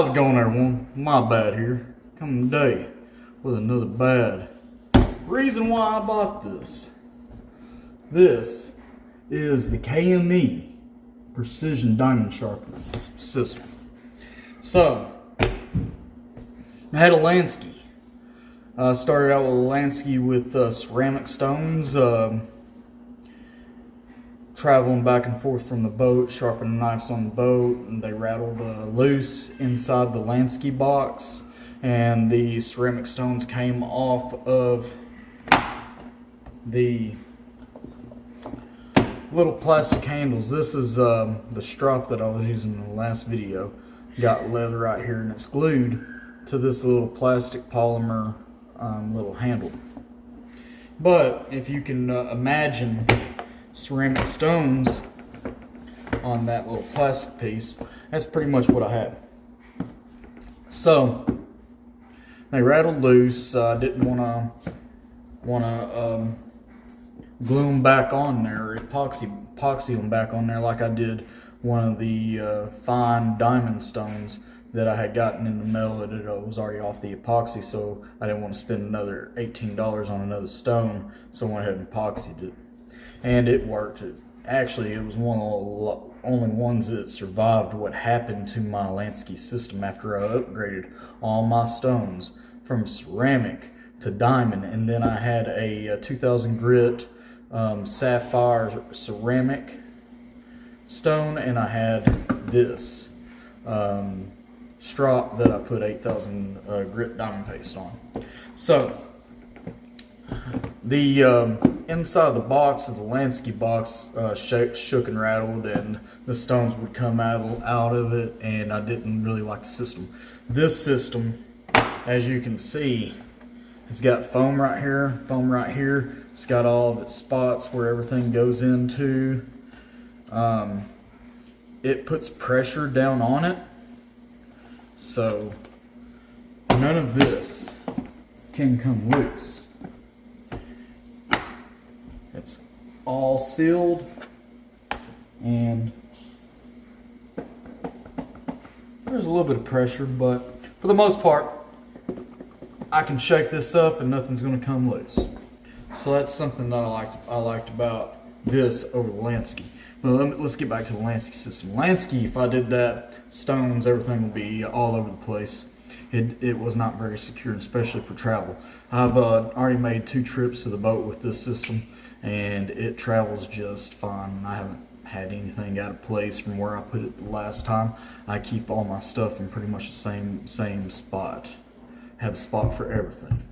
How's it going, everyone? My bad here. Coming today with another bad. Reason why I bought this. This is the KME Precision Diamond Sharpener System. So, I had a Lansky. I started out with a Lansky with ceramic stones. Traveling back and forth from the boat, sharpening knives on the boat, and they rattled loose inside the Lansky box, and the ceramic stones came off of the little plastic handles. This is the strop that I was using in the last video. Got leather right here, and it's glued to this little plastic polymer little handle. But if you can imagine ceramic stones on that little plastic piece, that's pretty much what I had. So they rattled loose. I didn't want to glue them back on there, or epoxy them back on there like I did one of the fine diamond stones that I had gotten in the mail. It was already off the epoxy, so I didn't want to spend another $18 on another stone, so I went ahead and epoxied it. And it worked. Actually, it was one of the only ones that survived what happened to my Lansky system after I upgraded all my stones from ceramic to diamond. And then I had a 2000 grit sapphire ceramic stone, and I had this strop that I put 8000 grit diamond paste on. So the inside of the box of the Lansky box shook and rattled, and the stones would come out of it, and I didn't really like the system. This system, as you can see, it's got foam right here, foam right here. It's got all of its spots where everything goes into. It puts pressure down on it, so none of this can come loose. It's all sealed, and there's a little bit of pressure, but for the most part I can shake this up and nothing's going to come loose. So that's something that I liked about this over the Lansky. But let's get back to the Lansky system. Lansky, if I did that, stones, everything would be all over the place. It was not very secure, especially for travel. I've already made 2 trips to the boat with this system, and it travels just fine. I haven't had anything out of place from where I put it the last time. I keep all my stuff in pretty much the same spot. Have a spot for everything.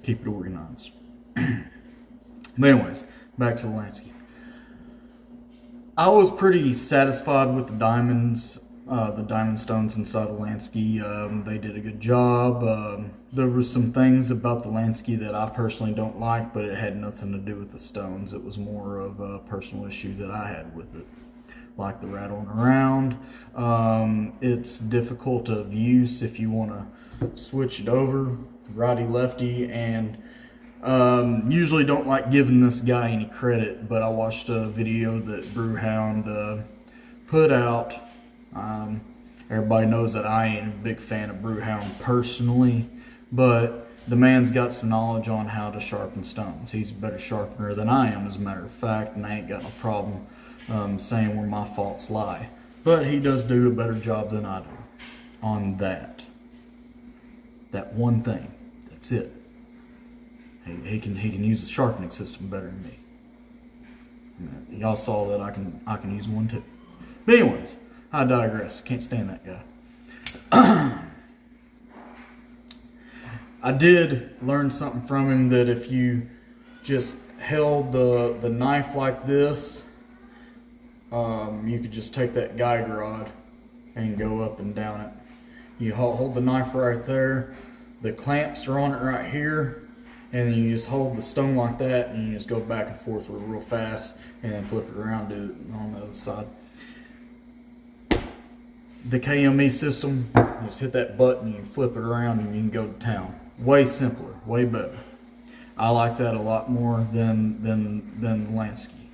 Keep it organized. But anyways, back to the Lansky. I was pretty satisfied with the diamond stones inside the Lansky. They did a good job. There were some things about the Lansky that I personally don't like, but it had nothing to do with the stones. It was more of a personal issue that I had with it, like the rattling around. It's difficult of use if you want to switch it over, righty lefty, and usually don't like giving this guy any credit, but I watched a video that Brewhound put out. Everybody knows that I ain't a big fan of Brewhound personally, but the man's got some knowledge on how to sharpen stones. He's a better sharpener than I am, as a matter of fact, and I ain't got no problem saying where my faults lie. But he does do a better job than I do on that one thing. That's it. He can use a sharpening system better than me. Y'all saw that I can use one too. But anyways, I digress. Can't stand that guy. I did learn something from him, that if you just held the knife like this, you could just take that guide rod and go up and down it. You hold the knife right there. The clamps are on it right here, and then you just hold the stone like that, and you just go back and forth with it real fast, and then flip it around, do it on the other side. The KME system, just hit that button, you flip it around, and you can go to town. Way simpler, way better. I like that a lot more than Lansky.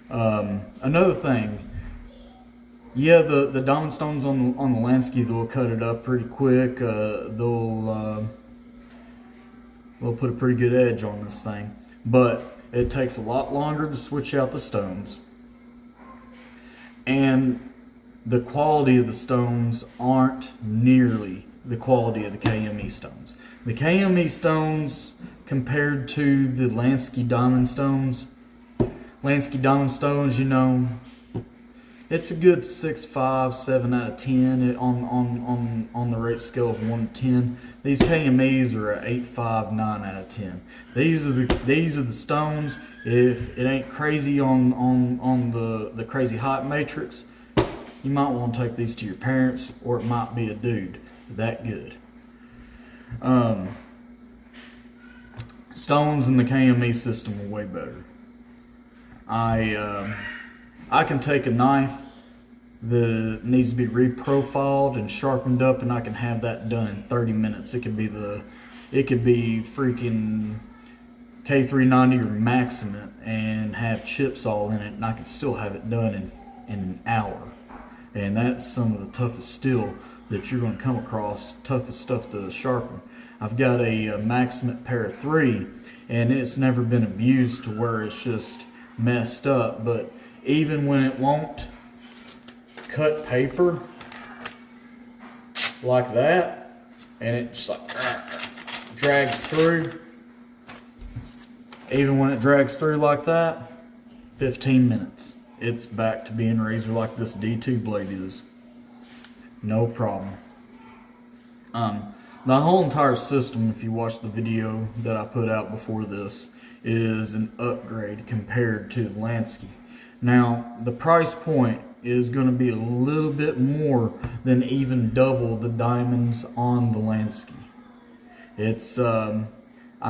Another thing, Yeah, the diamond stones on the Lansky, they'll cut it up pretty quick. They'll put a pretty good edge on this thing, but it takes a lot longer to switch out the stones, and the quality of the stones aren't nearly the quality of the KME stones. The KME stones compared to the Lansky diamond stones, you know, it's a good 6.5, 7 out of 10 on the rate scale of 1 to 10. These KMEs are at 8.5, 9 out of 10. These are the stones. If it ain't crazy on the crazy hot matrix, you might want to take these to your parents, or it might be a dude that good. Stones in the KME system are way better. I can take a knife that needs to be reprofiled and sharpened up, and I can have that done in 30 minutes. It could be freaking K390 or Maximum and have chips all in it, and I can still have it done in an hour. And that's some of the toughest steel that you're going to come across, toughest stuff to sharpen. I've got a Maximum Para 3, and it's never been abused to where it's just messed up, but even when it won't cut paper like that, and it just like drags through, even when it drags through like that, 15 minutes, it's back to being razor like this D2 blade is. No problem. The whole entire system, if you watch the video that I put out before this, is an upgrade compared to the Lansky. Now, the price point is going to be a little bit more than even double the diamonds on the Lansky. It's, I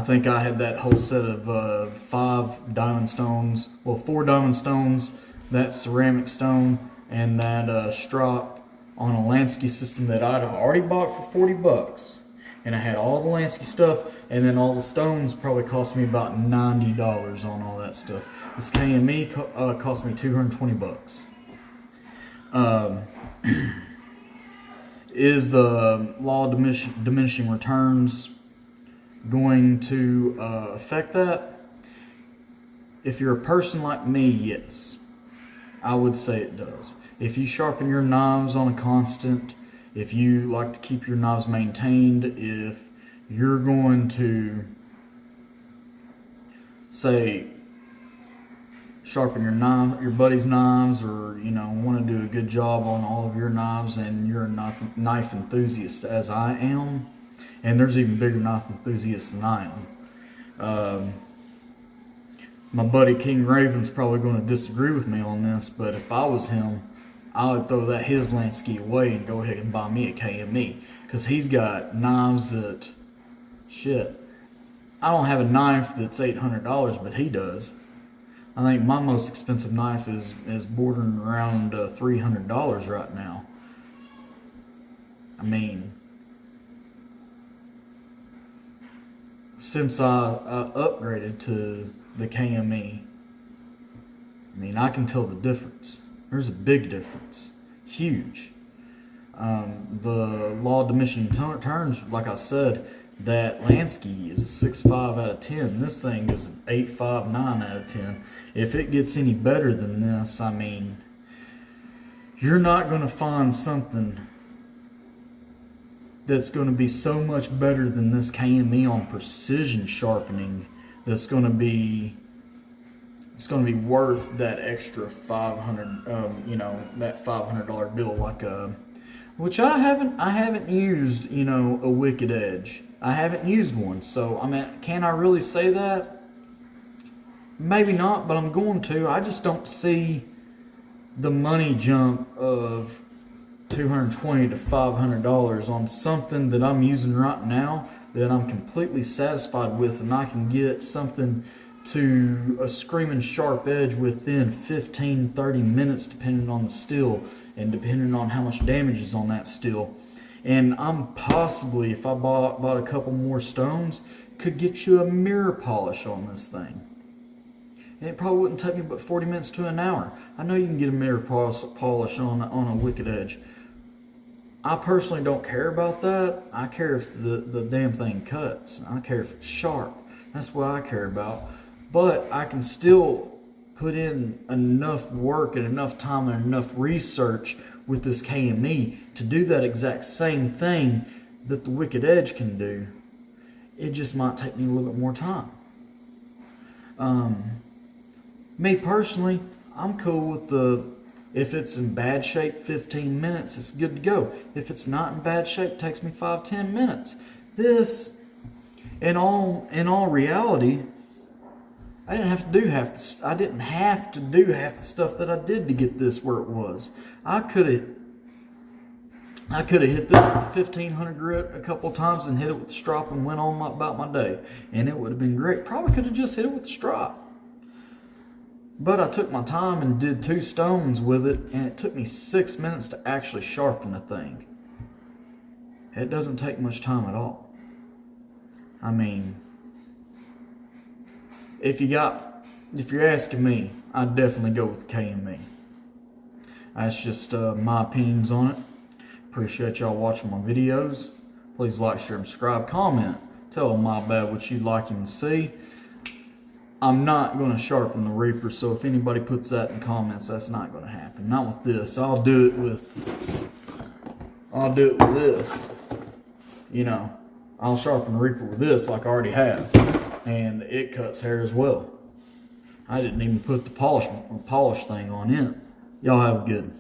think I had that whole set of 5 diamond stones, well 4 diamond stones, that ceramic stone, and that strop on a Lansky system that I'd already bought for 40 bucks. And I had all the Lansky stuff, and then all the stones probably cost me about $90 on all that stuff. This KME cost me 220 bucks. Is the law of diminishing returns going to affect that? If you're a person like me, yes. I would say it does. If you sharpen your knives on a constant, if you like to keep your knives maintained, if you're going to, say, sharpen your buddy's knives, or you know, want to do a good job on all of your knives, and you're a knife enthusiast as I am, and there's even bigger knife enthusiasts than I am. My buddy King Raven's probably going to disagree with me on this, but if I was him, I would throw his Lansky away and go ahead and buy me a KME, because he's got knives that, shit, I don't have a knife that's $800, but he does. I think my most expensive knife is bordering around $300 right now. I mean, since I upgraded to the KME, I mean, I can tell the difference. There's a big difference, huge. The law of diminishing returns, like I said, that Lansky is a 6.5 out of 10. This thing is an 8.5, 9 out of 10. If it gets any better than this, I mean, you're not going to find something that's going to be so much better than this KME on precision sharpening that's going to be, it's going to be worth that extra $500, you know, that $500 bill, like which I haven't used, you know, a Wicked Edge. I haven't used one, so I mean, can I really say that? Maybe not, but I'm going to. I just don't see the money jump of $220 to $500 on something that I'm using right now that I'm completely satisfied with, and I can get something to a screaming sharp edge within 15-30 minutes, depending on the steel and depending on how much damage is on that steel. And I'm possibly, if I bought a couple more stones, could get you a mirror polish on this thing. and it probably wouldn't take me but 40 minutes to an hour. I know you can get a mirror polish on a Wicked Edge. I personally don't care about that. I care if the damn thing cuts. I care if it's sharp. That's what I care about. But I can still put in enough work and enough time and enough research with this KME to do that exact same thing that the Wicked Edge can do. It just might take me a little bit more time. Me personally, I'm cool with if it's in bad shape, 15 minutes, it's good to go. If it's not in bad shape, it takes me 5-10 minutes. This, in all reality, I didn't have to do half the stuff that I did to get this where it was. I could have hit this with the 1500 grit a couple times and hit it with the strop and went on about my day, and it would have been great. Probably could have just hit it with the strop. But I took my time and did 2 stones with it, and it took me 6 minutes to actually sharpen the thing. It doesn't take much time at all. I mean, if you're asking me, I'd definitely go with the KME. That's just my opinions on it. Appreciate y'all watching my videos. Please like, share, and subscribe. Comment. Tell my bad what you'd like him to see. I'm not going to sharpen the Reaper, so if anybody puts that in comments, that's not going to happen. Not with this. I'll do it with this. You know, I'll sharpen the Reaper with this like I already have, and it cuts hair as well. I didn't even put the polish thing on it. Y'all have a good one.